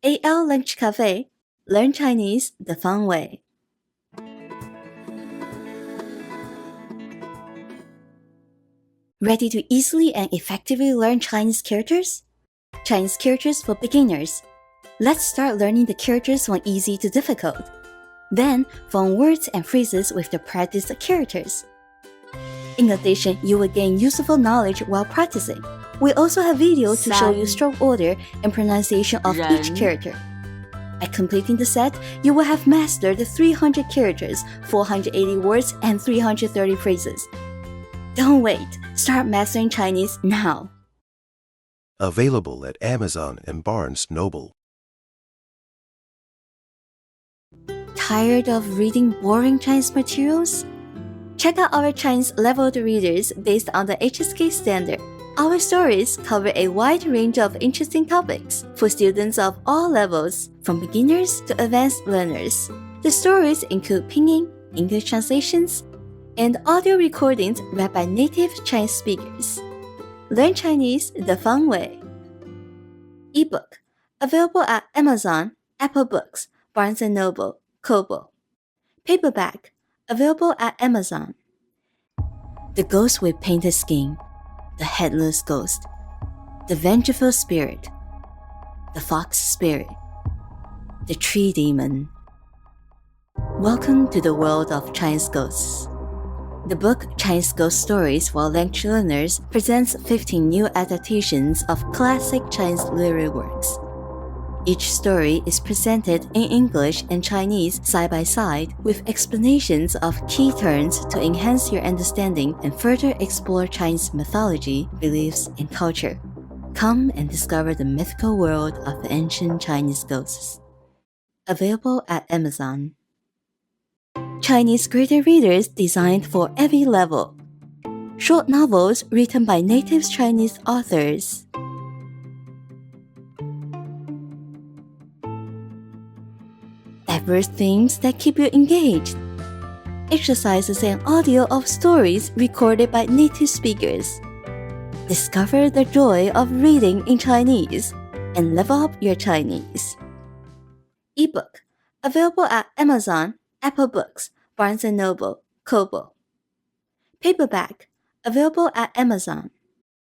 AL Lunch Cafe. Learn Chinese the fun way. Ready to easily and effectively learn Chinese characters? Chinese characters for beginners. Let's start learning the characters from easy to difficult. Then, form words and phrases with the practiced characters. In addition, you will gain useful knowledge while practicing. We also have videos to show you stroke order and pronunciation of each character. By completing the set, you will have mastered 300 characters, 480 words, and 330 phrases. Don't wait! Start mastering Chinese now! Available at Amazon and Barnes & Noble. Tired of reading boring Chinese materials? Check out our Chinese leveled readers based on the HSK standard. Our stories cover a wide range of interesting topics for students of all levels, from beginners to advanced learners. The stories include pinyin, English translations, and audio recordings read by native Chinese speakers. Learn Chinese the fun way. Ebook, available at Amazon, Apple Books, Barnes & Noble, Kobo. Paperback, available at Amazon. The Ghost with Painted Skin, The Headless Ghost, The Vengeful Spirit, The Fox Spirit, The Tree Demon. Welcome to the world of Chinese ghosts. The book Chinese Ghost Stories for Language Learners presents 15 new adaptations of classic Chinese literary works. Each story is presented in English and Chinese side by side with explanations of key terms to enhance your understanding and further explore Chinese mythology, beliefs, and culture. Come and discover the mythical world of the ancient Chinese ghosts. Available at Amazon. Chinese greater readers designed for every level. Short novels written by native Chinese authors. Diverse themes that keep you engaged. Exercises and audio of stories recorded by native speakers. Discover the joy of reading in Chinese and level up your Chinese. Ebook, available at Amazon, Apple Books, Barnes & Noble, Kobo. Paperback, available at Amazon.